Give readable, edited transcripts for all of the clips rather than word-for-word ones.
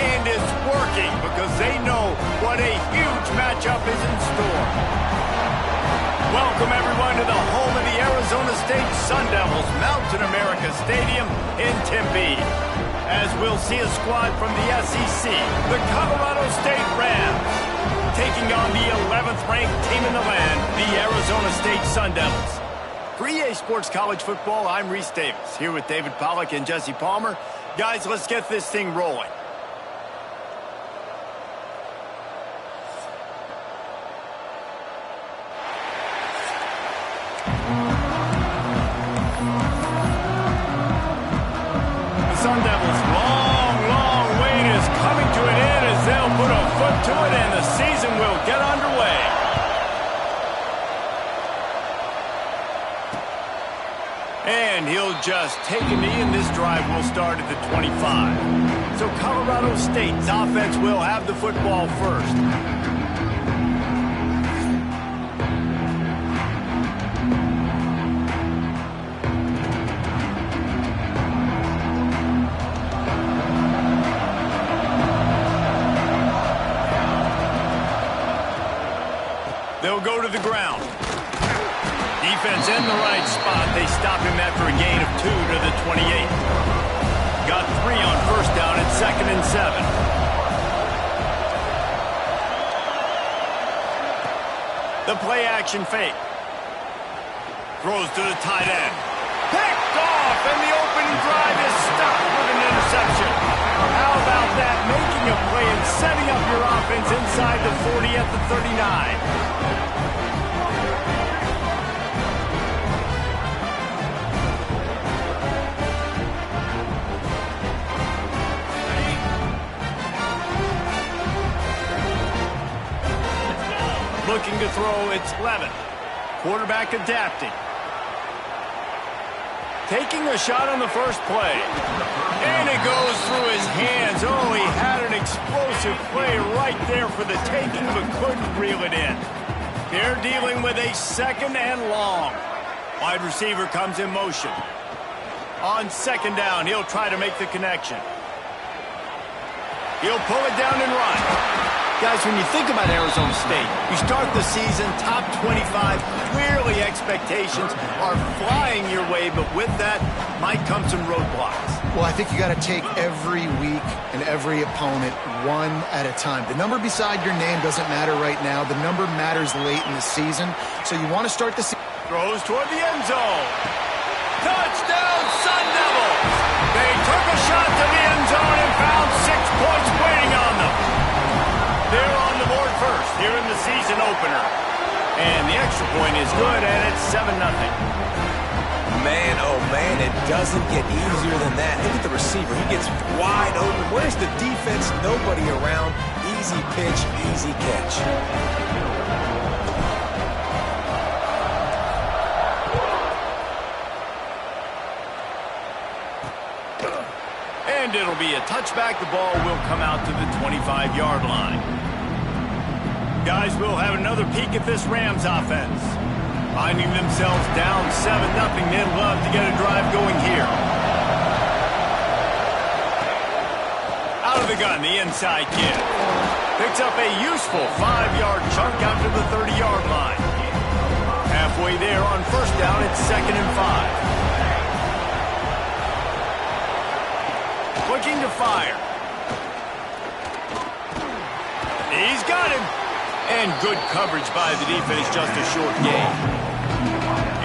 And it's working because they know what a huge matchup is in store. Welcome, everyone, to the home of the Arizona State Sun Devils, Mountain America Stadium in Tempe. As we'll see a squad from the SEC, the Colorado State Rams, taking on the 11th-ranked team in the land, the Arizona State Sun Devils. For EA Sports College Football, I'm Reese Davis, here with David Pollack and Jesse Palmer. Guys, let's get this thing rolling. Sun Devils' long wait is coming to an end as they'll put a foot to it and the season will get underway. And he'll just take a knee and this drive will start at the 25. So Colorado State's offense will have the football first. They'll go to the ground. Defense in the right spot. They stop him after a gain of 2 to the 28. Got 3 on first down at 2nd and 7. The play action fake. Throws to the tight end. Picked off, and the opening drive is stopped with an interception. How about that? Making a play and setting up your offense inside the 40 at the 39. Looking to throw, it's Levin. Quarterback adapting. Taking a shot on the first play. And it goes through his hands. Oh, he had an explosive play right there for the taking, but couldn't reel it in. They're dealing with a 2nd and long. Wide receiver comes in motion. On 2nd down, he'll try to make the connection. He'll pull it down and run. Guys, when you think about Arizona State, you start the season top 25. Clearly, expectations are flying your way, but with that might come some roadblocks. Well, I think you got to take every week and every opponent one at a time. The number beside your name doesn't matter right now. The number matters late in the season. So you want to start the season. Throws toward the end zone. Touchdown, Sun Devils! They took a shot to the end zone and found 6 points waiting on them. They're on the board first here in the season opener. And the extra point is good, and it's 7-0. Man, oh man, it doesn't get easier than that. Look at the receiver. He gets wide open. Where's the defense? Nobody around. Easy pitch, easy catch. And it'll be a touchback. The ball will come out to the 25-yard line. Guys, we'll have another peek at this Rams offense. Finding themselves down 7-0, they'd love to get a drive going here. Out of the gun, the inside kid. Picks up a useful 5-yard chunk out to the 30-yard line. Halfway there on first down, it's 2nd and 5. Looking to fire. He's got him. And good coverage by the defense, just a short gain.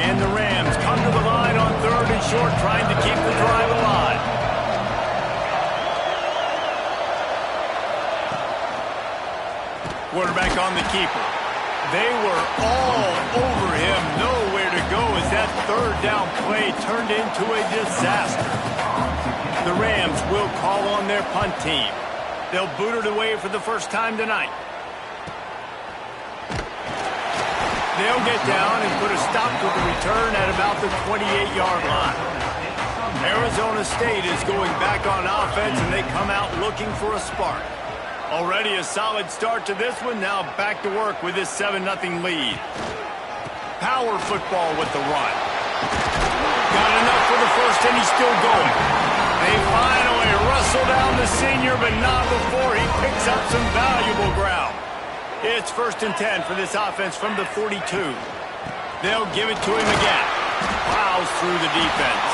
And the Rams come to the line on 3rd and short, trying to keep the drive alive. Quarterback on the keeper. They were all over him, nowhere to go as that 3rd down play turned into a disaster. The Rams will call on their punt team. They'll boot it away for the first time tonight. They'll get down and put a stop to the return at about the 28-yard line. Arizona State is going back on offense, and they come out looking for a spark. Already a solid start to this one. Now back to work with this 7-0 lead. Power football with the run. Got enough for the first, and he's still going. They finally wrestle down the senior, but not before he picks up some valuable ground. It's 1st and 10 for this offense from the 42. They'll give it to him again. Plows through the defense.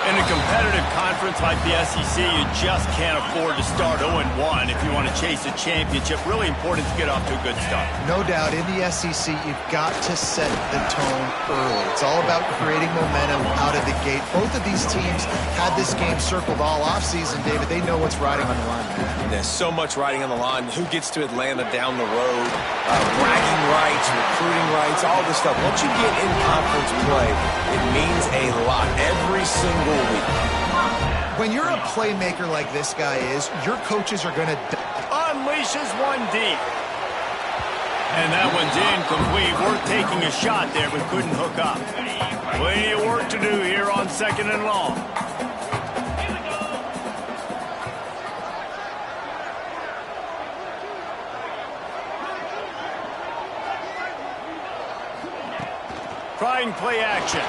In a competitive conference like the SEC, you just can't afford to start 0-1 if you want to chase a championship. Really important to get off to a good start. No doubt, in the SEC, you've got to set the tone early. It's all about creating momentum out of the gate. Both of these teams had this game circled all offseason, David. They know what's riding on the line. There's so much riding on the line. Who gets to Atlanta down the road? Bragging rights, recruiting rights, all this stuff. Once you get in conference play, it means a lot every single week. When you're a playmaker like this guy is, your coaches are going to... Unleashes one deep. And that one's incomplete. Worth taking a shot there, but couldn't hook up. Plenty of work to do here on 2nd and long. Trying play action.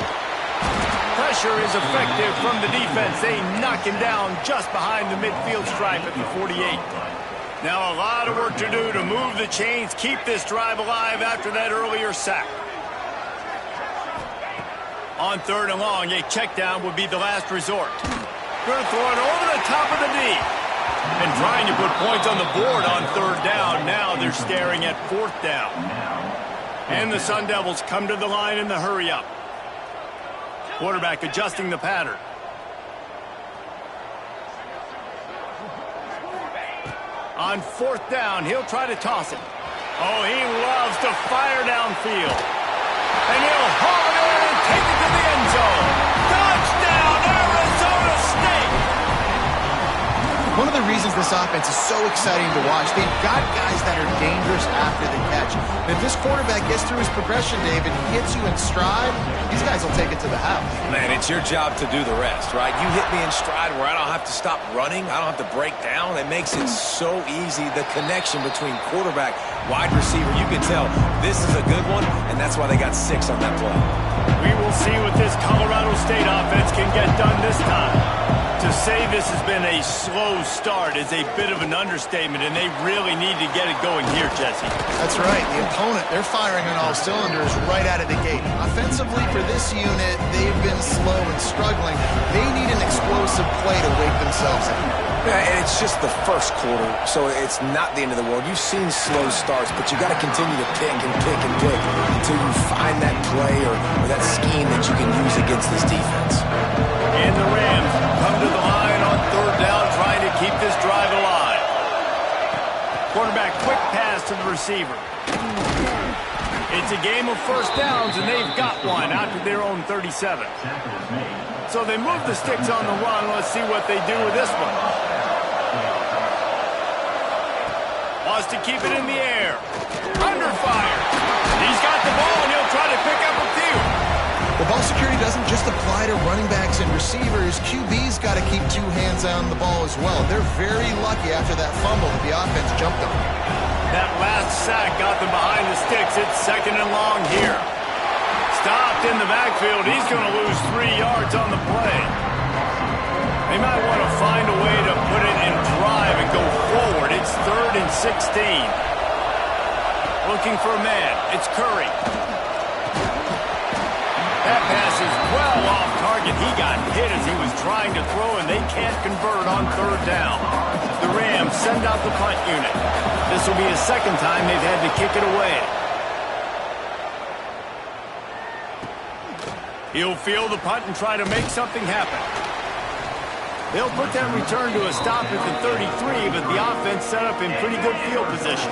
Pressure is effective from the defense. They knock him down just behind the midfield stripe at the 48. Now a lot of work to do to move the chains, keep this drive alive after that earlier sack. On 3rd and long, a check down would be the last resort. Going to throw it over the top of the knee. And trying to put points on the board on 3rd down. Now they're staring at 4th down. And the Sun Devils come to the line in the hurry-up. Quarterback adjusting the pattern. On 4th down, he'll try to toss it. Oh, he loves to fire downfield. And he'll haul it in and take it to the end zone. Touchdown, Arizona State! One of the reasons this offense is so exciting to watch, they've got guys that are dangerous after the catch. And if this quarterback gets through his progression, David, hits you in stride, these guys will take it to the house. Man, it's your job to do the rest, right? You hit me in stride where I don't have to stop running. I don't have to break down. It makes it so easy. The connection between quarterback, wide receiver, you can tell this is a good one, and that's why they got 6 on that play. We will see what this Colorado State offense can get done this time. To say this has been a slow start is a bit of an understatement, and they really need to get it going here, Jesse. That's right. The opponent, they're firing on all cylinders right out of the gate. Offensively, for this unit, they've been slow and struggling. They need an explosive play to wake themselves up. Yeah, and it's just the first quarter, so it's not the end of the world. You've seen slow starts, but you got to continue to pick and pick and pick until you find that play or that scheme that you can use against this defense. And the Rams come to the line on 3rd down, trying to keep this drive alive. Quarterback, quick pass to the receiver. It's a game of 1st downs, and they've got one out to their own 37. So they move the sticks on the run. Let's see what they do with this one. Wants to keep it in the air. Under fire. He's got the ball, and he'll try to pick up a few. The ball security doesn't just apply to running backs and receivers. QB's got to keep 2 hands on the ball as well. They're very lucky after that fumble that the offense jumped on. That last sack got them behind the sticks. It's 2nd and long here. Stopped in the backfield. He's going to lose 3 yards on the play. They might want to find a way to put it in drive and go forward. It's 3rd and 16. Looking for a man. It's Curry. That pass is well off target. He got hit as he was trying to throw, and they can't convert on 3rd down. The Rams send out the punt unit. This will be the 2nd time they've had to kick it away. He'll field the punt and try to make something happen. They'll put that return to a stop at the 33, but the offense set up in pretty good field position.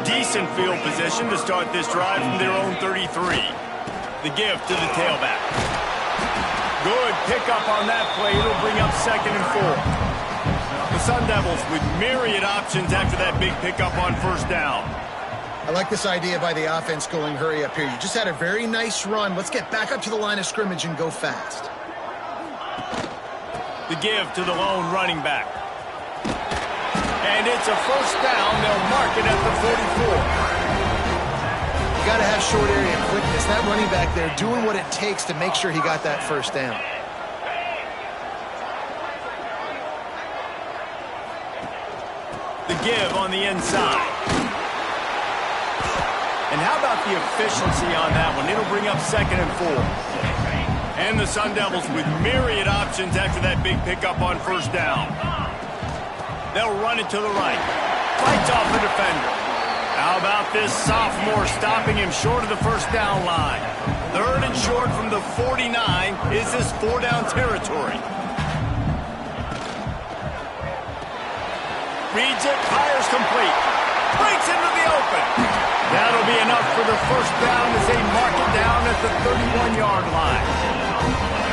Decent field position to start this drive from their own 33. The give to the tailback. Good pickup on that play. It'll bring up 2nd and 4. The Sun Devils with myriad options after that big pickup on 1st down. I like this idea by the offense going hurry up here. You just had a very nice run. Let's get back up to the line of scrimmage and go fast. The give to the lone running back. And it's a 1st down. They'll mark it at the 44. You got to have short area quickness. That running back there doing what it takes to make sure he got that 1st down. The give on the inside. And how about the efficiency on that one? It'll bring up 2nd and 4. And the Sun Devils with myriad options after that big pickup on 1st down. They'll run it to the right. Fights off the defender. How about this sophomore stopping him short of the 1st down line? 3rd and short from the 49. Is this 4-down territory? Reads it, fires complete. Breaks into the open. That'll be enough for the 1st down as they mark it down at the 31-yard line.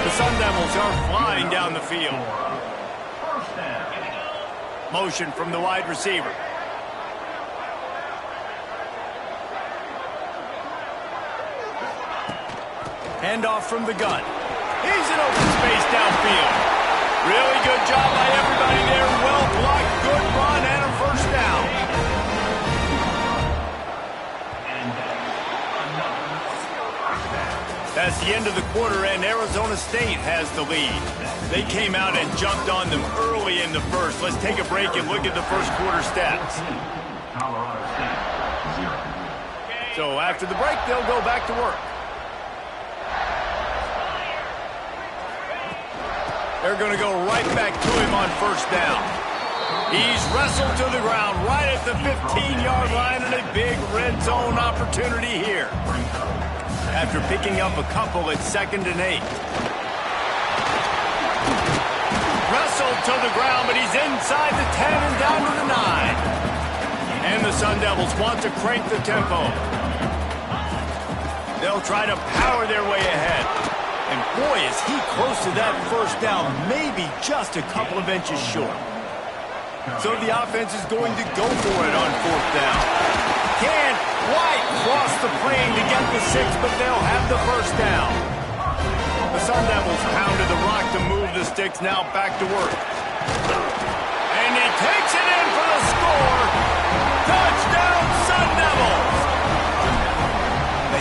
The Sun Devils are flying down the field. Motion from the wide receiver. Handoff from the gun. He's in open space downfield. Really good job by everybody there. Well blocked, good run, and a 1st down. That's the end of the quarter, and Arizona State has the lead. They came out and jumped on them early in the 1st. Let's take a break and look at the 1st quarter stats. So after the break, they'll go back to work. They're going to go right back to him on 1st down. He's wrestled to the ground right at the 15-yard line, and a big red zone opportunity here. After picking up a couple at 2nd and 8. Wrestled to the ground, but he's inside the 10 and down to the 9. And the Sun Devils want to crank the tempo. They'll try to power their way ahead. And boy, is he close to that 1st down, maybe just a couple of inches short. So the offense is going to go for it on 4th down. Can't quite cross the plane to get the 6, but they'll have the 1st down. The Sun Devils pounded the rock to move the sticks, now back to work. And he takes it in for the score. Touchdown, Sun Devils!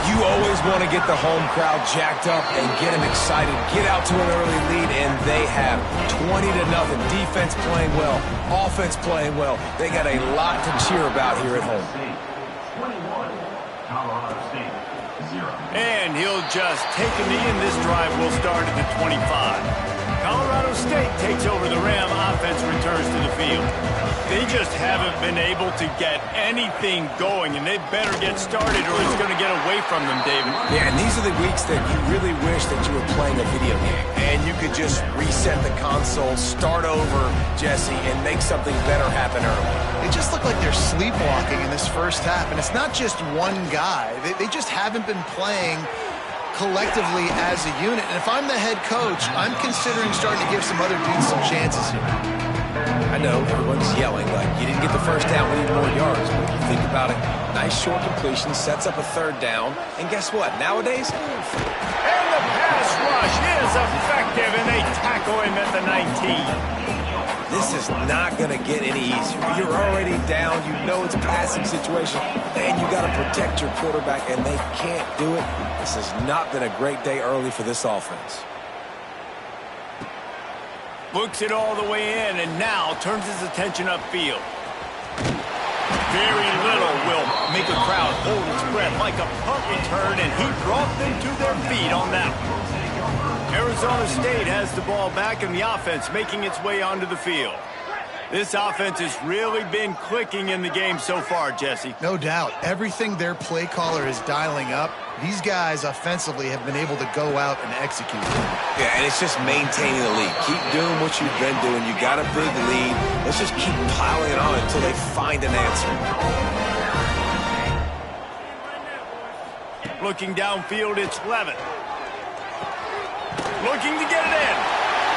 You always want to get the home crowd jacked up and get them excited, get out to an early lead, and they have 20-0. Defense playing well, offense playing well. They got a lot to cheer about here at home. And he'll just take a knee, and this drive will start at the 25. Colorado State takes over the Ram. Offense returns to the field. They just haven't been able to get anything going, and they better get started or it's going to get away from them, David. Yeah, and these are the weeks that you really wish that you were playing a video game, and you could just reset the console, start over, Jesse, and make something better happen early. They just look like they're sleepwalking in this 1st half, and it's not just one guy. They just haven't been playing collectively as a unit. And if I'm the head coach, I'm considering starting to give some other dudes some chances here. I know everyone's yelling like you didn't get the 1st down, we need more yards. But if you think about it, nice short completion, sets up a 3rd down. And guess what? Nowadays, and the pass rush is effective, and they tackle him at the 19. This is not going to get any easier. You're already down. You know it's a passing situation, and you got to protect your quarterback, and they can't do it. This has not been a great day early for this offense. Looks it all the way in, and now turns his attention upfield. Very little will make a crowd hold its breath like a punt return, and he brought them to their feet on that one. Arizona State has the ball back, and the offense making its way onto the field. This offense has really been clicking in the game so far, Jesse. No doubt. Everything their play caller is dialing up, these guys offensively have been able to go out and execute. Yeah, and it's just maintaining the lead. Keep doing what you've been doing. You got a big lead. Let's just keep piling it on until they find an answer. Looking downfield, it's Levin. Looking to get it in.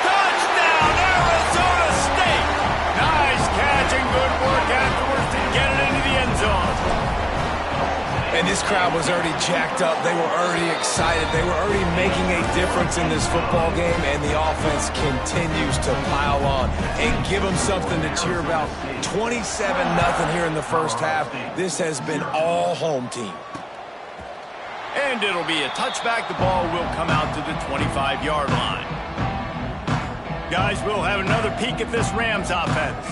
Touchdown, Arizona State! Nice catch and good work afterwards to get it into the end zone. And this crowd was already jacked up. They were already excited. They were already making a difference in this football game, and the offense continues to pile on and give them something to cheer about. 27-0 here in the 1st half. This has been all home team. And it'll be a touchback. The ball will come out to the 25-yard line. Guys, we'll have another peek at this Rams offense.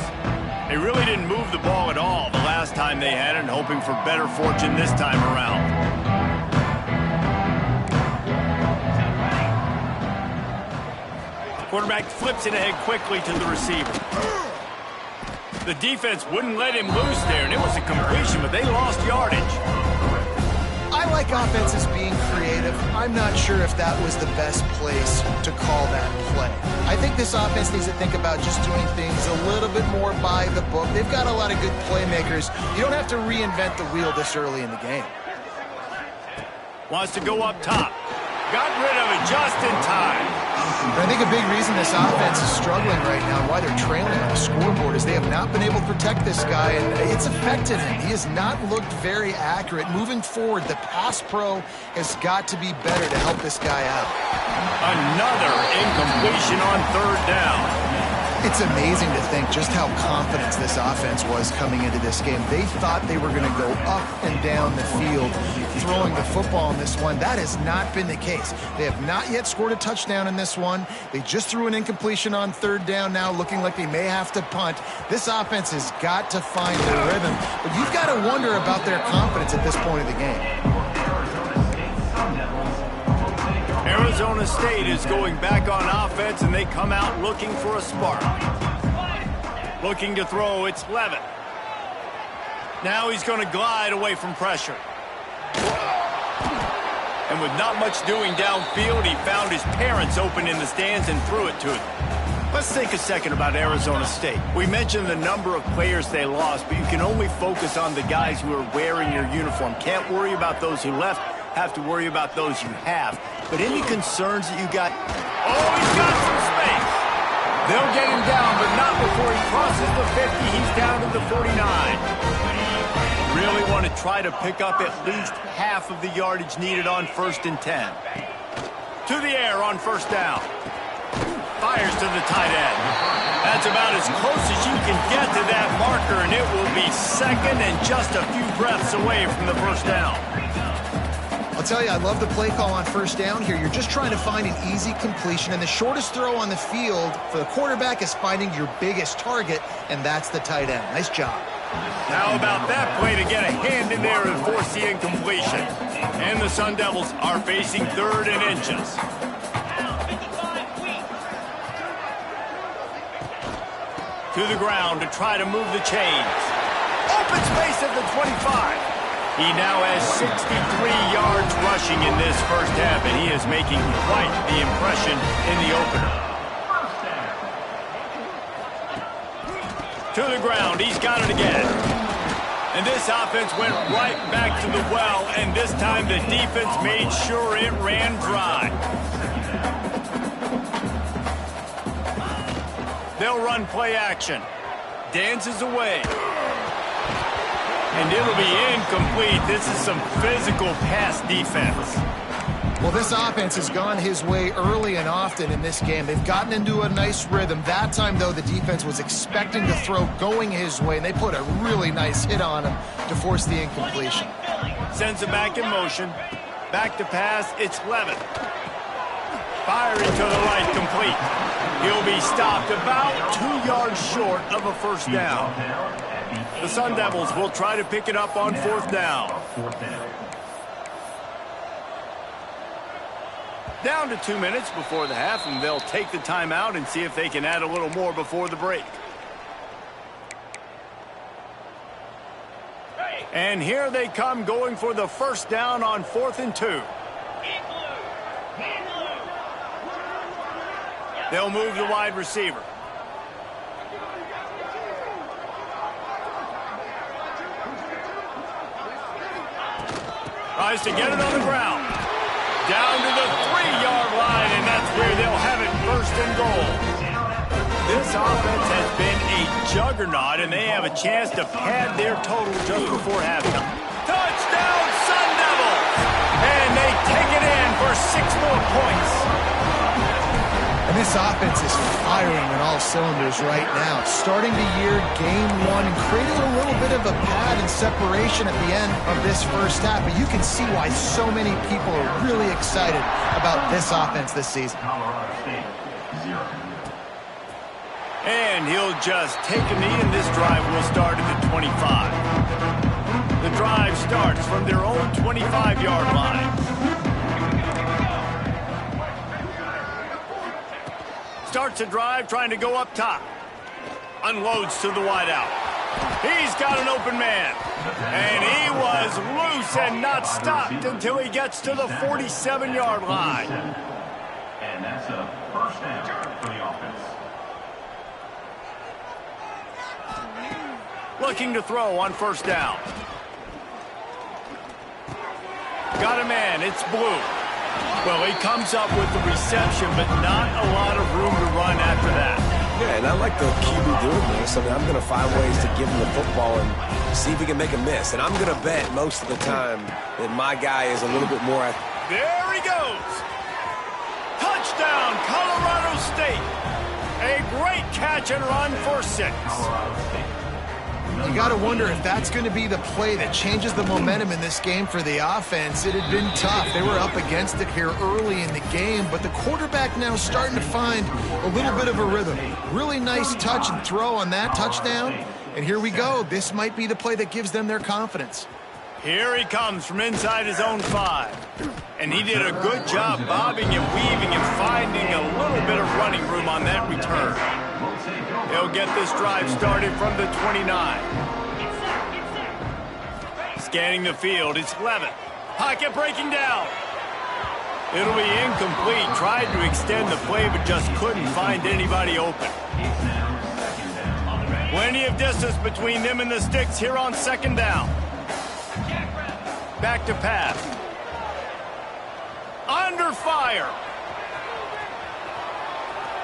They really didn't move the ball at all the last time they had it, and hoping for better fortune this time around. The quarterback flips it ahead quickly to the receiver. The defense wouldn't let him loose there, and it was a completion, but they lost yardage. I like offenses being creative. I'm not sure if that was the best place to call that play. I think this offense needs to think about just doing things a little bit more by the book. They've got a lot of good playmakers. You don't have to reinvent the wheel this early in the game. Wants to go up top. Got rid of it just in time. And I think a big reason this offense is struggling right now, why they're trailing on the scoreboard, is they have not been able to protect this guy, and it's affected him. He has not looked very accurate. Moving forward, the pass pro has got to be better to help this guy out. Another incompletion on third down. It's amazing to think just how confident this offense was coming into this game. They thought they were going to go up and down the field throwing the football in this one. That has not been the case. They have not yet scored a touchdown in this one. They just threw an incompletion on third down now, looking like they may have to punt. This offense has got to find their rhythm, but you've got to wonder about their confidence at this point of the game. Arizona State is going back on offense, and they come out looking for a spark. Looking to throw, it's Levin. Now he's going to glide away from pressure. And with not much doing downfield, he found his parents open in the stands and threw it to them. Let's take a second about Arizona State. We mentioned the number of players they lost, but you can only focus on the guys who are wearing your uniform. Can't worry about those who left. Have to worry about those you have. But any concerns that you got? Oh, he's got some space. They'll get him down, but not before he crosses the 50. He's down to the 49. Really want to try to pick up at least half of the yardage needed on 1st and 10. To the air on 1st down. Fires to the tight end. That's about as close as you can get to that marker, and it will be second and just a few breaths away from the 1st down. I'll tell you, I love the play call on 1st down here. You're just trying to find an easy completion, and the shortest throw on the field for the quarterback is finding your biggest target, and that's the tight end. Nice job. How about that play to get a hand in there and force the incompletion? And the Sun Devils are facing 3rd and inches. To the ground to try to move the chains. Open space at the 25. He now has 63 yards rushing in this 1st half, and he is making quite the impression in the opener. To the ground, he's got it again. And this offense went right back to the well, and this time the defense made sure it ran dry. They'll run play action. Dances away. And it'll be incomplete. This is some physical pass defense. Well, this offense has gone his way early and often in this game. They've gotten into a nice rhythm. That time, though, the defense was expecting to throw going his way, and they put a really nice hit on him to force the incompletion. Sends it back in motion. Back to pass. It's Levin. Firing to the right, complete. He'll be stopped about 2 yards short of a 1st down. The Sun Devils will try to pick it up on 4th down. Down to 2 minutes before the half, and they'll take the timeout and see if they can add a little more before the break. And here they come, going for the 1st down on 4th and 2. They'll move the wide receiver. Tries to get it on the ground. Down to the 3-yard line, and that's where they'll have it 1st and goal. This offense has been a juggernaut, and they have a chance to pad their total just before halftime. Touchdown, Sun Devils! And they take it in for 6 more points. And this offense is firing on all cylinders right now. Starting the year, game 1, and creating a little bit of a pad and separation at the end of this 1st half. But you can see why so many people are really excited about this offense this season. And he'll just take a knee, and this drive will start at the 25. The drive starts from their own 25-yard line. Starts a drive trying to go up top. Unloads to the wideout. He's got an open man. And he was loose and not stopped until he gets to the 47-yard line. And that's a first down for the offense. Looking to throw on first down. Got a man. It's Blue. Well, he comes up with the reception, but not a lot of room to run after that. Yeah, and I like the QB doing this. I mean, I'm going to find ways to give him the football and see if he can make a miss. And I'm going to bet most of the time that my guy is a little bit more... There he goes. Touchdown, Colorado State. A great catch and run for 6. You got to wonder if that's going to be the play that changes the momentum in this game for the offense. It had been tough. They were up against it here early in the game, but the quarterback now starting to find a little bit of a rhythm. Really nice touch and throw on that touchdown. And here we go. This might be the play that gives them their confidence. Here he comes from inside his own 5. And he did a good job bobbing and weaving and finding a little bit of running room on that return. He'll get this drive started from the 29. Scanning the field, it's Levitt. Pocket breaking down. It'll be incomplete. Tried to extend the play, but just couldn't find anybody open. Plenty of distance between them and the sticks here on second down. Back to pass. Under fire.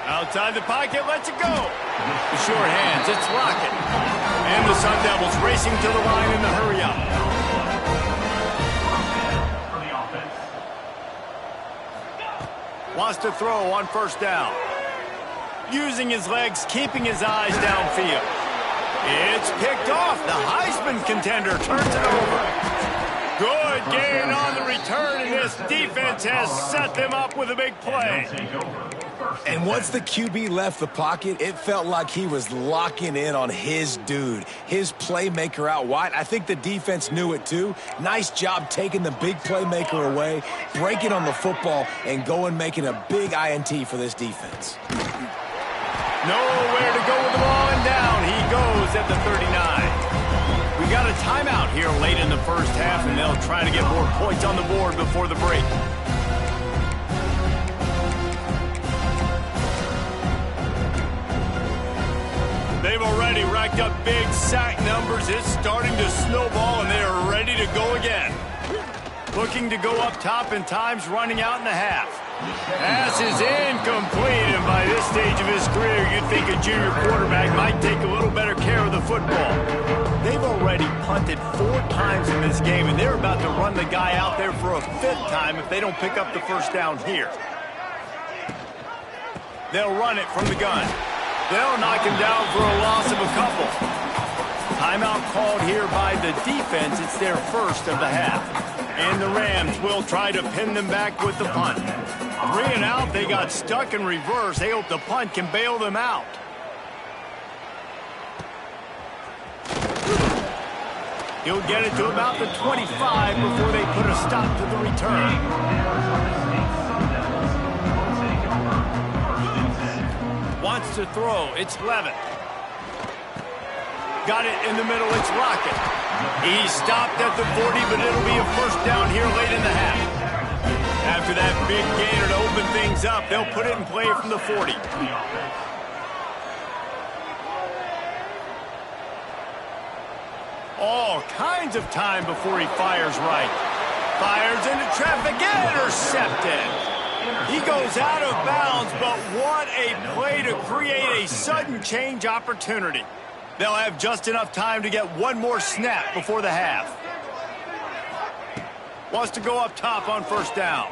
Outside the pocket, lets it go. The short hands, it's Lockett. And the Sun Devils racing to the line in the hurry-up. Wants to throw on first down. Using his legs, keeping his eyes downfield. It's picked off. The Heisman contender turns it over. Good gain on the return, and this defense has set them up with a big play. And once the QB left the pocket, it felt like he was locking in on his dude, his playmaker out wide. I think the defense knew it too. Nice job taking the big playmaker away, breaking on the football, and going making a big INT for this defense. Nowhere to go with the ball, and down he goes at the 39. We got a timeout here late in the first half, and they'll try to get more points on the board before the break. They've already racked up big sack numbers. It's starting to snowball, and they are ready to go again. Looking to go up top, and time's running out in the half. Pass is incomplete, and by this stage of his career, you'd think a junior quarterback might take a little better care of the football. They've already punted 4 times in this game, and they're about to run the guy out there for a 5th time if they don't pick up the first down here. They'll run it from the gun. They'll knock him down for a loss of a couple. Timeout called here by the defense. It's their first of the half. And the Rams will try to pin them back with the punt. 3 and out, they got stuck in reverse. They hope the punt can bail them out. He'll get it to about the 25 before they put a stop to the return. Wants to throw. It's Levitt. Got it in the middle. It's Lockett. He stopped at the 40, but it'll be a first down here late in the half. After that big gainer to open things up, they'll put it in play from the 40. All kinds of time before he fires right. Fires into traffic, intercepted. He goes out of bounds, but what a play to create a sudden change opportunity. They'll have just enough time to get one more snap before the half. Wants to go up top on first down.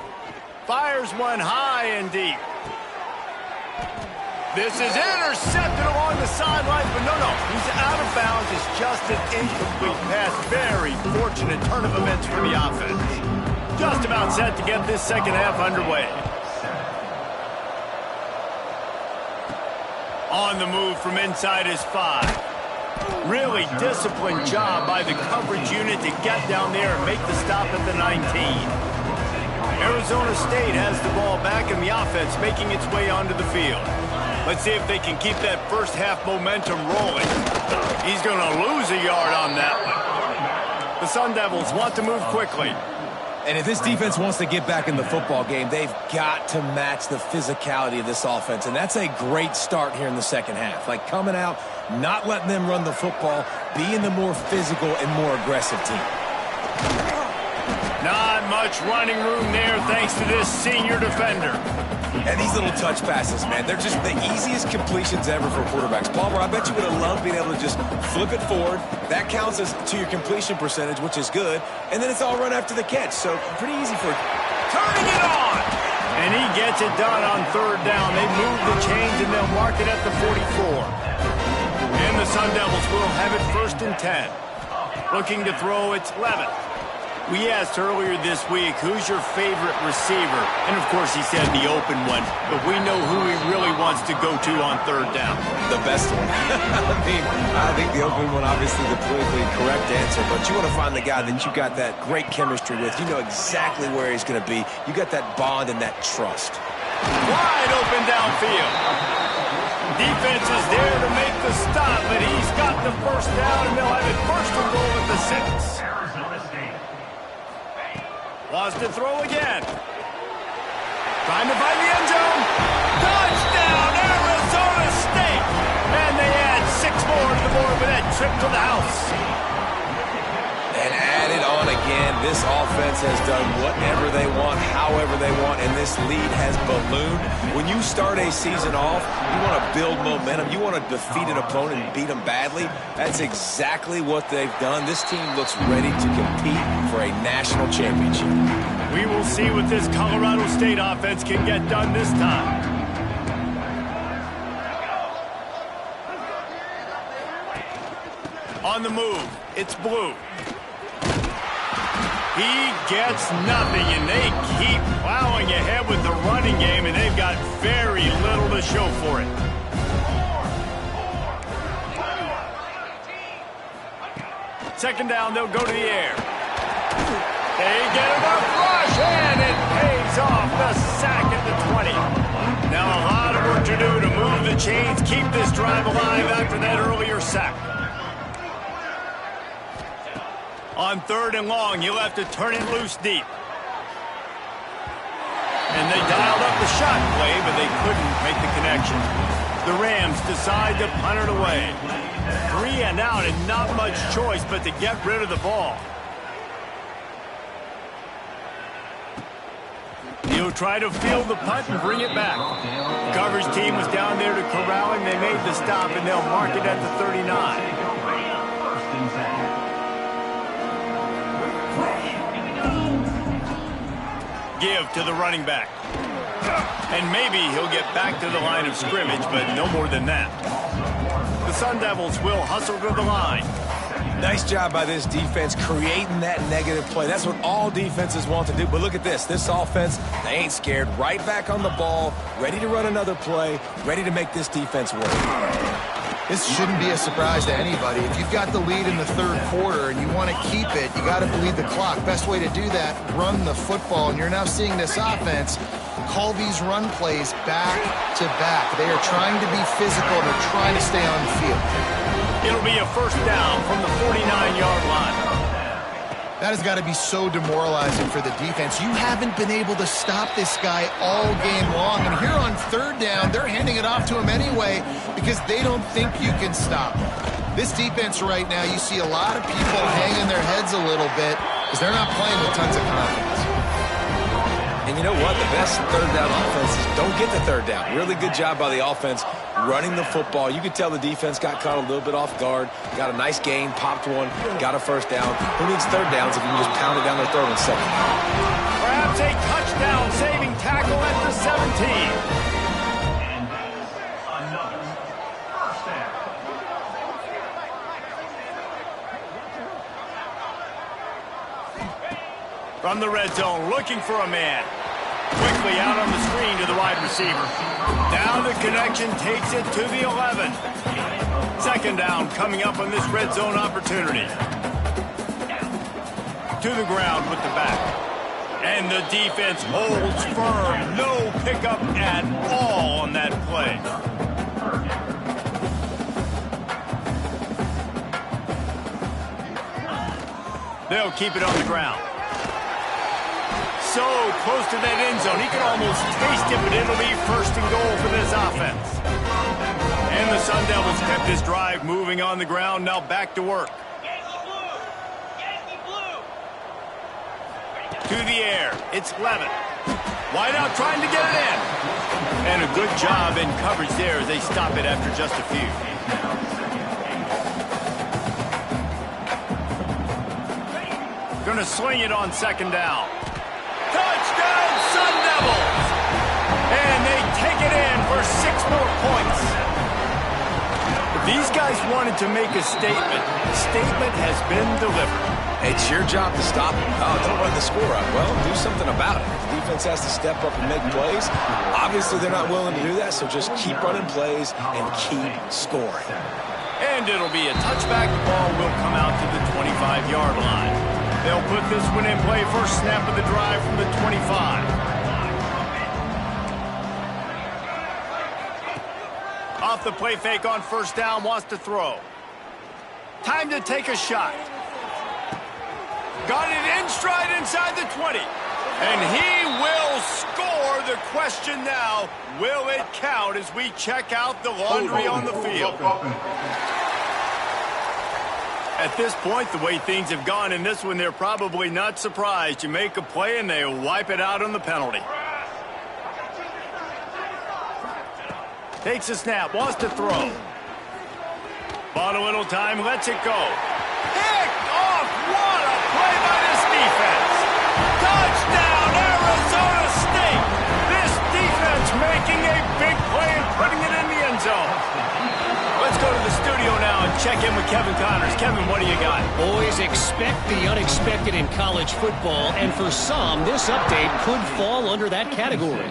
Fires one high and deep. This is intercepted along the sideline, but no, he's out of bounds. It's just an incomplete pass. Very fortunate turn of events for the offense. Just about set to get this second half underway. On the move from inside his 5. Really disciplined job by the coverage unit to get down there and make the stop at the 19. Arizona State has the ball back in the offense making its way onto the field. Let's see if they can keep that first half momentum rolling. He's going to lose a yard on that one. The Sun Devils want to move quickly. And if this defense wants to get back in the football game, they've got to match the physicality of this offense. And that's a great start here in the second half. Like coming out, not letting them run the football, being the more physical and more aggressive team. Not much running room there thanks to this senior defender. And these little touch passes, man, they're just the easiest completions ever for quarterbacks. Palmer, I bet you would have loved being able to just flip it forward. That counts as to your completion percentage, which is good. And then it's all run after the catch. So pretty easy for turning it on. And he gets it done on third down. They move the chains and they'll mark it at the 44. And the Sun Devils will have it 1st and 10. Looking to throw, it's Levin. We asked earlier this week, who's your favorite receiver? And, of course, he said the open one. But we know who he really wants to go to on third down. The best one. I think the open one, obviously, the politically correct answer. But you want to find the guy that you got that great chemistry with. You know exactly where he's going to be. You got that bond and that trust. Wide open downfield. Defense is there to make the stop, but he's got the first down, and they'll have it 1st and goal at the 6. Lost to throw again. Trying to find the end zone. Touchdown, Arizona State. And they add 6 more to the board with that trip to the house. And added on again, this offense has done whatever they want, however they want, and this lead has ballooned. When you start a season off, you want to build momentum. You want to defeat an opponent and beat them badly. That's exactly what they've done. This team looks ready to compete for a national championship. We will see what this Colorado State offense can get done this time. On the move, it's Blue. He gets nothing, and they keep plowing ahead with the running game, and they've got very little to show for it. Second down, they'll go to the air. They get him a rush, and it pays off the sack at the 20. Now a lot of work to do to move the chains, keep this drive alive after that earlier sack. On 3rd and long, you'll have to turn it loose deep. And they dialed up the shot play, but they couldn't make the connection. The Rams decide to punt it away. 3 and out and not much choice but to get rid of the ball. He'll try to field the punt and bring it back. The coverage team was down there to corral him. They made the stop, and they'll mark it at the 39. Give to the running back. And maybe he'll get back to the line of scrimmage, but no more than that. The Sun Devils will hustle to the line. Nice job by this defense creating that negative play. That's what all defenses want to do. But look at this. This offense, they ain't scared. Right back on the ball, ready to run another play, ready to make this defense work. This shouldn't be a surprise to anybody. If you've got the lead in the 3rd quarter and you want to keep it, you got to bleed the clock. Best way to do that, run the football. And you're now seeing this offense call these run plays back to back. They are trying to be physical. They're trying to stay on the field. It'll be a 1st down from the 49-yard line. That has got to be so demoralizing for the defense. You haven't been able to stop this guy all game long. And here on 3rd down, they're handing it off to him anyway because they don't think you can stop him. This defense right now, you see a lot of people hanging their heads a little bit because they're not playing with tons of confidence. And you know what? The best 3rd down offenses don't get the 3rd down. Really good job by the offense running the football. You could tell the defense got caught a little bit off guard. Got a nice gain, popped one, got a 1st down. Who needs 3rd downs if you can just pound it down their throat in 2nd? Perhaps a touchdown-saving tackle at the 17. And that's another 1st down. From the red zone, looking for a man. Quickly out on the screen to the wide receiver. Now the connection takes it to the 11. Second down coming up on this red zone opportunity. To the ground with the back. And the defense holds firm. No pickup at all on that play. They'll keep it on the ground. So close to that end zone. He can almost taste it, but it'll be first and goal for this offense. And the Sun Devils kept this drive moving on the ground. Now back to work. To the air. It's Levin. Wide out trying to get it in. And a good job in coverage there as they stop it after just a few. Going to sling it on second down. Touchdown, Sun Devils! And they take it in for 6 more points. These guys wanted to make a statement. The statement has been delivered. It's your job to stop them. Oh, don't run the score up. Well, do something about it. The defense has to step up and make plays. Obviously, they're not willing to do that, so just keep running plays and keep scoring. And it'll be a touchback. The ball will come out to the 25-yard line. They'll put this one in play. First snap of the drive from the 25. Off the play fake on first down, wants to throw. Time to take a shot. Got it in stride inside the 20. And he will score. The question now, will it count as we check out the laundry on the field? At this point, the way things have gone in this one, they're probably not surprised. You make a play and they wipe it out on the penalty. Takes a snap, wants to throw. Bought a little time, lets it go. Picked off, what a play by this defense. Touchdown, Arizona State. This defense making a big play and putting it in the end zone. Let's go to the studio now and check in with Kevin Connors. Kevin, what do you got? Boys, expect the unexpected in college football, and for some, this update could fall under that category.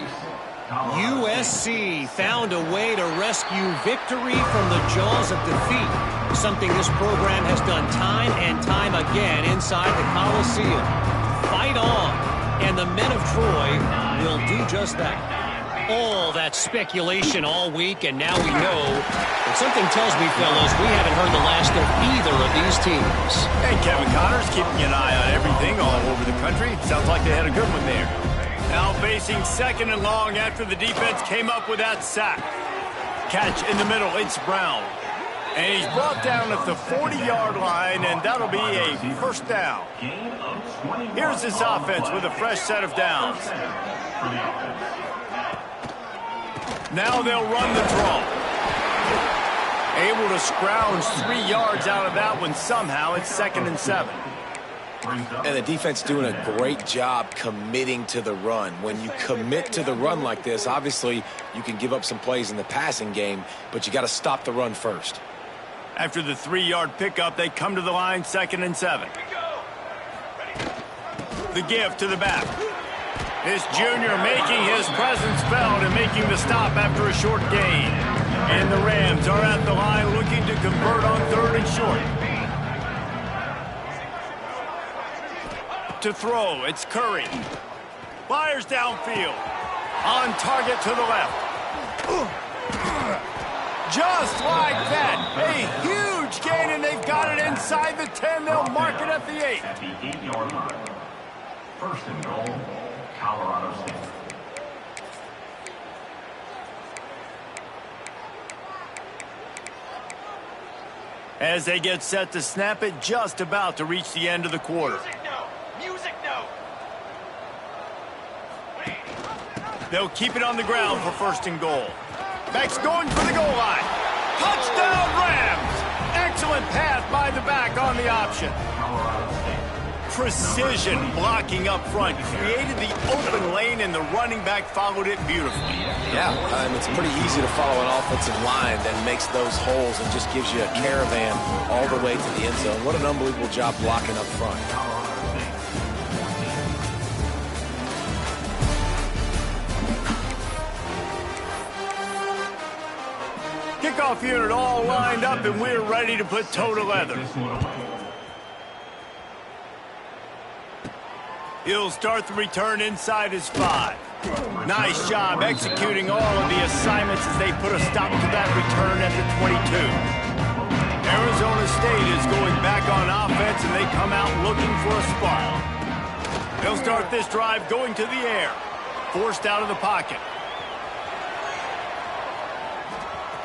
USC found a way to rescue victory from the jaws of defeat, something this program has done time and time again inside the Coliseum. Fight on, and the men of Troy will do just that. All that speculation all week, and now we know. But something tells me, fellas, we haven't heard the last of either of these teams. And Kevin Connors keeping an eye on everything all over the country. Sounds like they had a good one there. Now facing second and long after the defense came up with that sack. Catch in the middle, it's Brown. And he's brought down at the 40-yard line, and that'll be a first down. Here's this offense with a fresh set of downs. Now they'll run the draw. Able to scrounge 3 yards out of that one somehow. It's 2nd and 7. And the defense doing a great job committing to the run. When you commit to the run like this, obviously you can give up some plays in the passing game, but you got to stop the run first. After the 3-yard pickup, they come to the line, 2nd and 7. The give to the back. This junior making his presence felt and making the stop after a short gain. And the Rams are at the line looking to convert on 3rd and short. To throw, it's Curry. Fires downfield. On target to the left. Just like that. A huge gain, and they've got it inside the 10. They'll mark it at the 8. At the 8-yard line. First and goal, Colorado State. As they get set to snap it, just about to reach the end of the quarter. Music note. They'll keep it on the ground for first and goal. Back's going for the goal line. Touchdown, Rams! Excellent pass by the back on the option. Precision blocking up front. Created the open lane, and the running back followed it beautifully. Yeah, it's pretty easy to follow an offensive line that makes those holes and just gives you a caravan all the way to the end zone. What an unbelievable job blocking up front. Kickoff unit all lined up, and we're ready to put toe to leather. He'll start the return inside his 5. Nice job executing all of the assignments as they put a stop to that return at the 22. Arizona State is going back on offense, and they come out looking for a spark. They'll start this drive going to the air. Forced out of the pocket.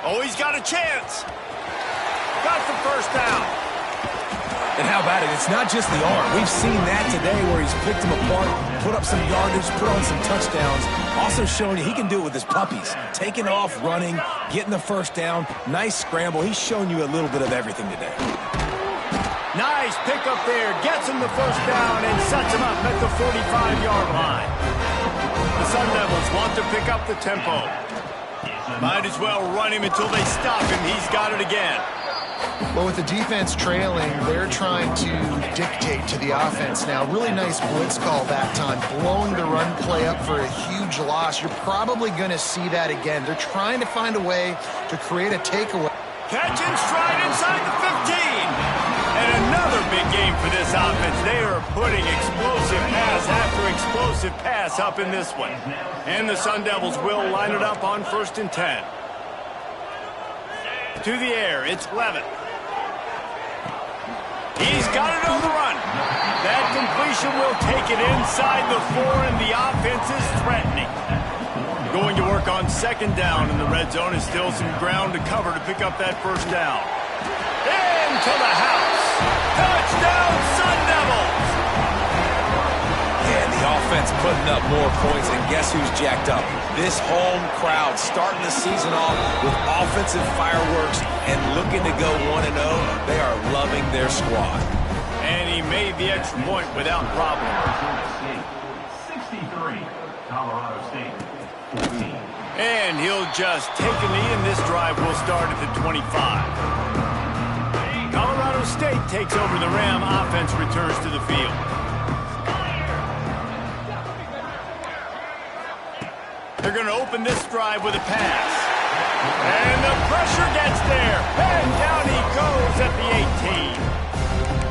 Oh, he's got a chance. Got the first down. And how about it? It's not just the arm. We've seen that today where he's picked them apart, put up some yardage, put on some touchdowns. Also showing you he can do it with his puppies. Taking off, running, getting the first down. Nice scramble. He's shown you a little bit of everything today. Nice pick up there. Gets him the first down and sets him up at the 45-yard line. The Sun Devils want to pick up the tempo. Might as well run him until they stop him. He's got it again. Well, with the defense trailing, they're trying to dictate to the offense now. Really nice blitz call that time, blowing the run play up for a huge loss. You're probably going to see that again. They're trying to find a way to create a takeaway. Catch and stride inside the 15. And another big game for this offense. They are putting explosive pass after explosive pass up in this one. And the Sun Devils will line it up on 1st and 10. To the air, it's Levitt. He's got it on the run. That completion will take it inside the 4, and the offense is threatening. Going to work on 2nd down in the red zone. Is still some ground to cover to pick up that first down. Into the house. Touchdown, Sun Devils! And the offense putting up more points, and guess who's jacked up? This home crowd starting the season off with offensive fireworks and looking to go 1-0. They are loving their squad. And he made the extra point without problem. 63, Colorado State, 14. And he'll just take a knee, and this drive will start at the 25. Colorado State takes over the Ram. Offense returns to the field. They're going to open this drive with a pass. And the pressure gets there. And down he goes at the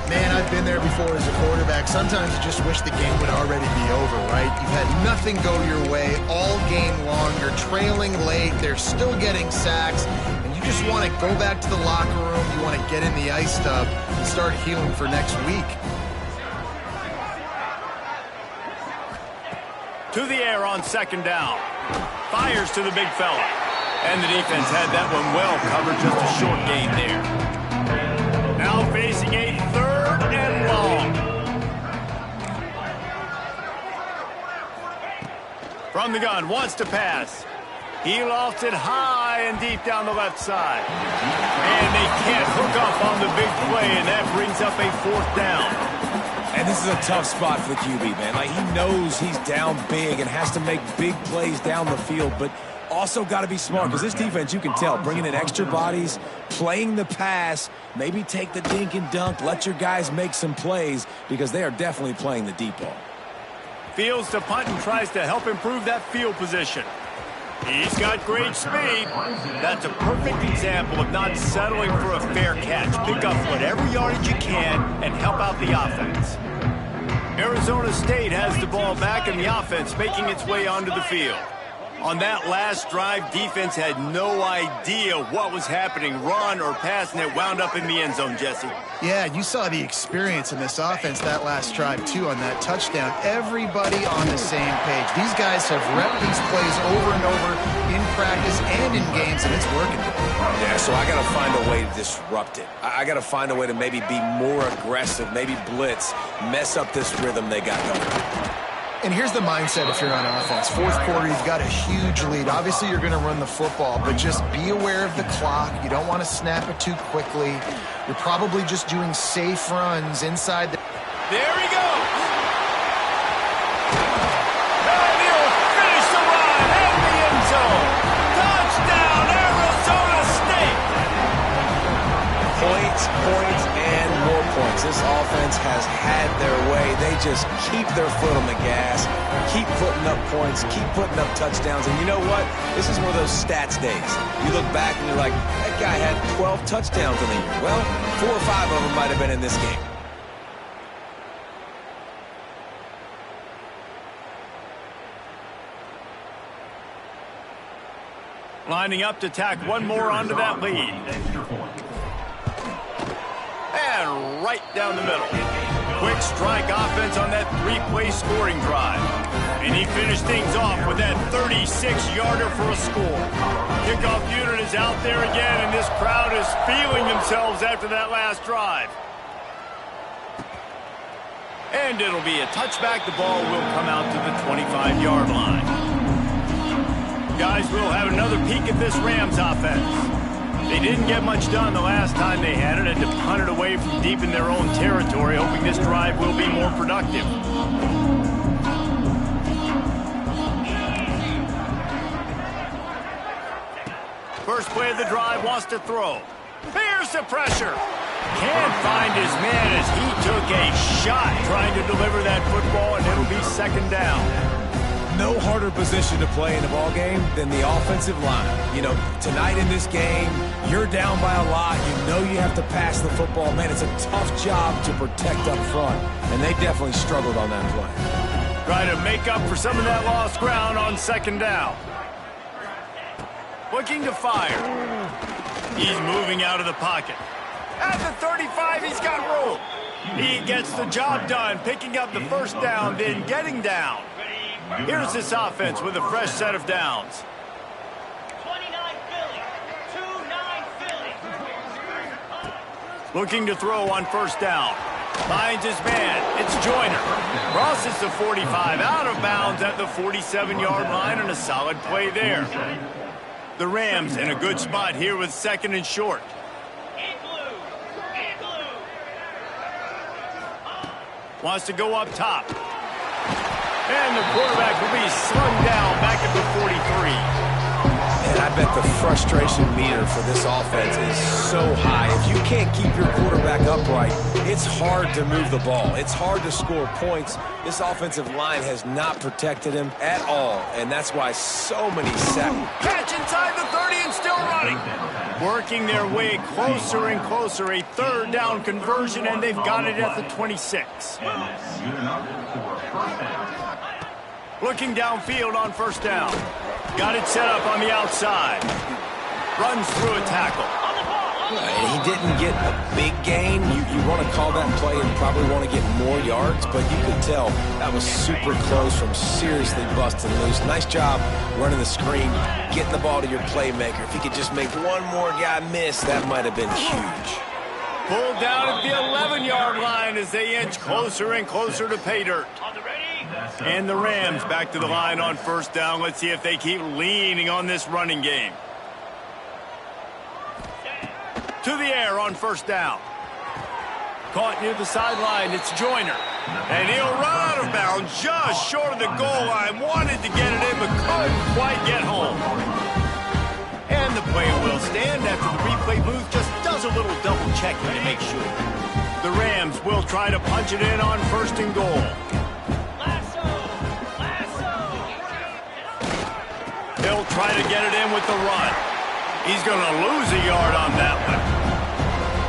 18. Man, I've been there before as a quarterback. Sometimes you just wish the game would already be over, right? You've had nothing go your way all game long. You're trailing late. They're still getting sacks. And you just want to go back to the locker room. You want to get in the ice tub and start healing for next week. To the air on 2nd down. Fires to the big fella. And the defense had that one well covered. Just a short gain there. Now facing a 3rd and long. From the gun, wants to pass. He lofts it high and deep down the left side. And they can't hook up on the big play, and that brings up a 4th down. And this is a tough spot for the QB, man. Like, he knows he's down big and has to make big plays down the field, but also got to be smart because this defense, you can tell, bringing in extra bodies, playing the pass, maybe take the dink and dunk, let your guys make some plays because they are definitely playing the deep ball. Fields to punt and tries to help improve that field position. He's got great speed. That's a perfect example of not settling for a fair catch. Pick up whatever yardage you can and help out the offense. Arizona State has the ball back and the offense making its way onto the field. On that last drive, defense had no idea what was happening, run or pass, and it wound up in the end zone, Jesse. Yeah, you saw the experience in this offense that last drive, too, on that touchdown. Everybody on the same page. These guys have repped these plays over and over in practice and in games, and it's working. Yeah, so I got to find a way to disrupt it. I got to find a way to maybe be more aggressive, maybe blitz, mess up this rhythm they got going. And here's the mindset if you're on offense. 4th quarter, you've got a huge lead. Obviously, you're going to run the football, but just be aware of the clock. You don't want to snap it too quickly. You're probably just doing safe runs inside the... There he goes! And he'll finish the run in the end zone. Touchdown, Arizona State! Points, and more points. defense. This offense has had their way. They just keep their foot on the gas, keep putting up points, keep putting up touchdowns. And you know what? This is one of those stats days. You look back and you're like, that guy had 12 touchdowns in the year. Well, 4 or 5 of them might have been in this game. Lining up to tack one more onto that lead. And right down the middle. Quick strike offense on that 3-play scoring drive. And he finished things off with that 36-yarder for a score. Kickoff unit is out there again, and this crowd is feeling themselves after that last drive. And it'll be a touchback. The ball will come out to the 25-yard line. Guys, we'll have another peek at this Rams offense. They didn't get much done the last time they had it, and to punt it away from deep in their own territory, hoping this drive will be more productive. First play of the drive, wants to throw. Here's the pressure. Can't find his man as he took a shot trying to deliver that football, and it'll be second down. No harder position to play in a ball game than the offensive line. You know, tonight in this game, you're down by a lot. You know you have to pass the football. Man, it's a tough job to protect up front, and they definitely struggled on that play. Trying to make up for some of that lost ground on second down. Looking to fire. He's moving out of the pocket. At the 35, he's got room. He gets the job done, picking up the first down, then getting down. Here's this offense with a fresh set of downs. 29 Philly. 2-9 Philly. Looking to throw on first down. Finds his man. It's Joyner. Crosses the 45, out of bounds at the 47-yard line, and a solid play there. The Rams in a good spot here with second and short. Wants to go up top. And the quarterback will be slung down back at the 43. And I bet the frustration meter for this offense is so high. If you can't keep your quarterback upright, it's hard to move the ball. It's hard to score points. This offensive line has not protected him at all, and that's why so many sacks. Catch inside the 30 and still running. Working their way closer and closer. A third down conversion, and they've got it at the 26. Looking downfield on first down. Got it set up on the outside. Runs through a tackle. And he didn't get a big gain. You want to call that play and probably want to get more yards, but you could tell that was super close from seriously busting loose. Nice job running the screen, getting the ball to your playmaker. If he could just make one more guy miss, that might have been huge. Pulled down at the 11-yard line as they inch closer and closer to pay dirt. And the Rams back to the line on first down. Let's see if they keep leaning on this running game. To the air on first down. Caught near the sideline. It's Joyner. And he'll run out of bounds just short of the goal line. Wanted to get it in, but couldn't quite get home. And the play will stand after the replay booth just does a little double checking to make sure. The Rams will try to punch it in on first and goal. He'll try to get it in with the run. He's going to lose a yard on that one.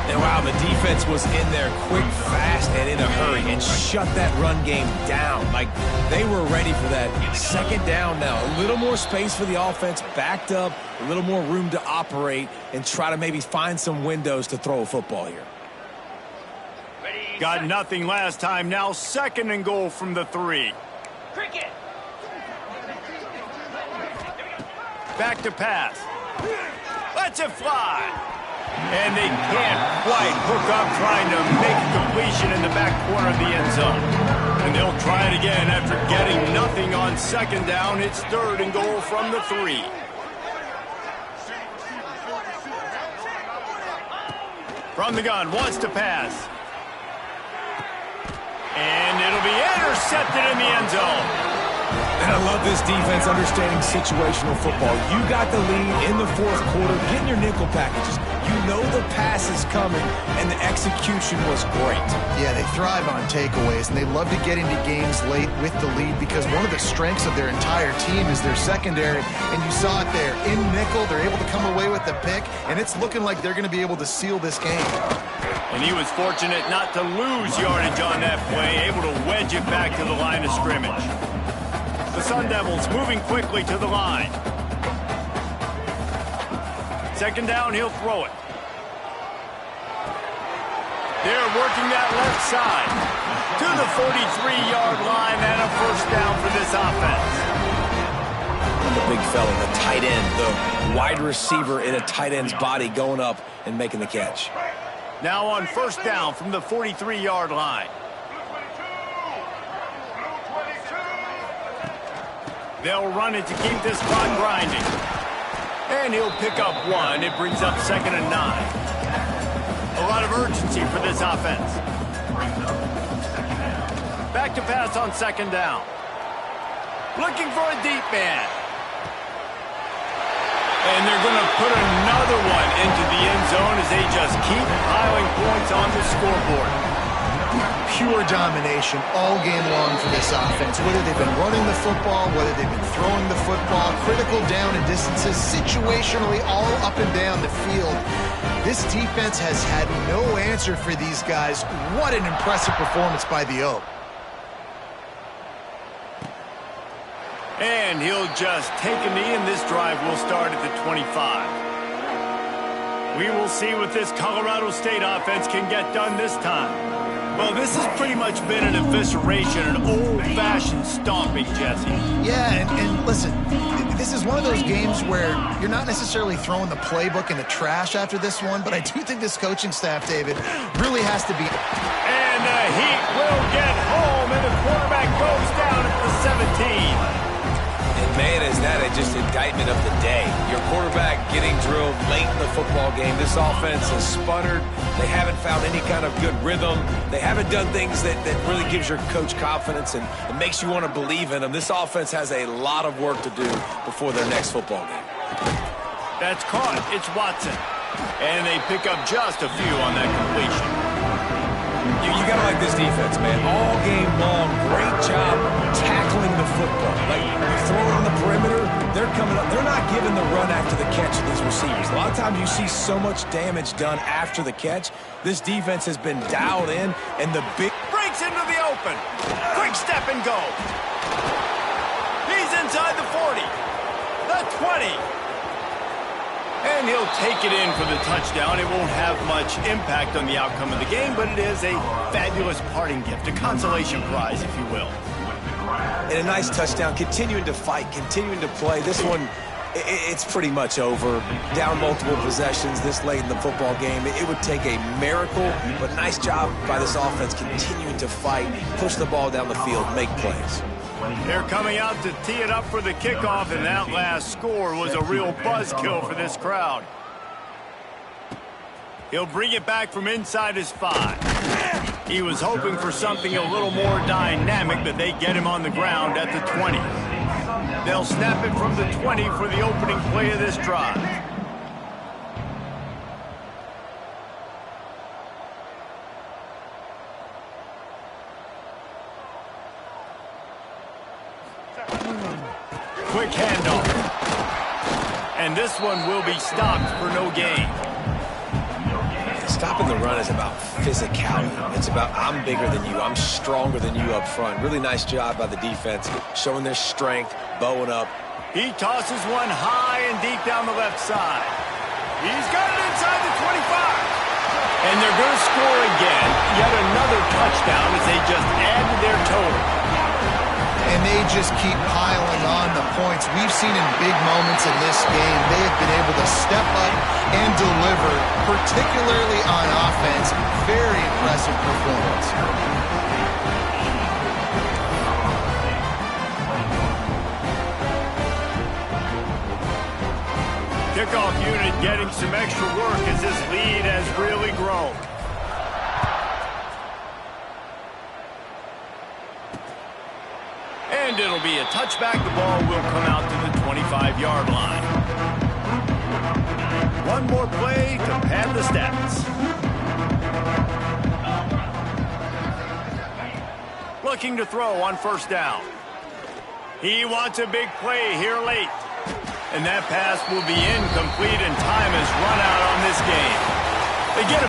And wow, the defense was in there quick, fast, and in a hurry and shut that run game down. Like, they were ready for that second down now. A little more space for the offense, backed up, a little more room to operate and try to maybe find some windows to throw a football here. Got nothing last time. Now second and goal from the 3. Cricket. Back to pass. Lets it fly. And they can't quite hook up trying to make a completion in the back corner of the end zone. And they'll try it again after getting nothing on second down. It's third and goal from the 3. From the gun, wants to pass. And it'll be intercepted in the end zone. And I love this defense understanding situational football. You got the lead in the fourth quarter, getting your nickel packages. You know the pass is coming, and the execution was great. Yeah, they thrive on takeaways, and they love to get into games late with the lead because one of the strengths of their entire team is their secondary, and you saw it there. In nickel, they're able to come away with the pick, and it's looking like they're going to be able to seal this game. And he was fortunate not to lose yardage on that play, able to wedge it back to the line of scrimmage. The Sun Devils moving quickly to the line. Second down, he'll throw it. They're working that left side to the 43-yard line and a first down for this offense. And the big fella, the tight end, the wide receiver in a tight end's body going up and making the catch. Now on first down from the 43-yard line. They'll run it to keep this clock grinding. And he'll pick up one. It brings up 2nd and 9. A lot of urgency for this offense. Back to pass on 2nd down. Looking for a deep man. And they're going to put another one into the end zone as they just keep piling points on the scoreboard. Pure domination all game long for this offense. Whether they've been running the football, whether they've been throwing the football, critical down and distances, situationally all up and down the field. This defense has had no answer for these guys. What an impressive performance by the Oak. And he'll just take a knee, and this drive will start at the 25. We will see what this Colorado State offense can get done this time. Well, this has pretty much been an evisceration, an old-fashioned stomping, Jesse. Yeah, and listen, this is one of those games where you're not necessarily throwing the playbook in the trash after this one, but I do think this coaching staff, David, really has to be... And the Heat will get home, and the quarterback goes down at the 17. And man, is that just indictment of the day. Your quarterback getting drilled late in the football game. This offense has sputtered. They haven't found any kind of good rhythm. They haven't done things that really gives your coach confidence and makes you want to believe in them. This offense has a lot of work to do before their next football game. That's caught. It's Watson. And they pick up just a few on that completion. You got to like this defense, man. All game long, great job tackling the football. Like, you throw it on the perimeter, they're coming up. They're not giving the run after the catch to these receivers. A lot of times you see so much damage done after the catch. This defense has been dialed in, and the big... Breaks into the open. Quick step and go. He's inside the 40. The 20. And he'll take it in for the touchdown. It won't have much impact on the outcome of the game, but it is a fabulous parting gift, a consolation prize, if you will. And a nice touchdown, continuing to fight, continuing to play. This one, it's pretty much over. Down multiple possessions this late in the football game. It would take a miracle, but nice job by this offense continuing to fight, push the ball down the field, make plays. They're coming out to tee it up for the kickoff, and that last score was a real buzzkill for this crowd. He'll bring it back from inside his 5. He was hoping for something a little more dynamic, but they get him on the ground at the 20. They'll snap it from the 20 for the opening play of this drive. Quick handoff. And this one will be stopped for no gain. Stopping the run is about physicality. It's about I'm bigger than you. I'm stronger than you up front. Really nice job by the defense, showing their strength, bowing up. He tosses one high and deep down the left side. He's got it inside the 25. And they're going to score again. Yet another touchdown as they just add to their total. And they just keep piling on the points. We've seen in big moments in this game, they have been able to step up and deliver, particularly on offense. Very impressive performance. Kickoff unit getting some extra work as this lead has really grown. And it'll be a touchback. The ball will come out to the 25-yard line. one more play to pad the stats. Looking to throw on first down. He wants a big play here late. And that pass will be incomplete, and time has run out on this game. They get a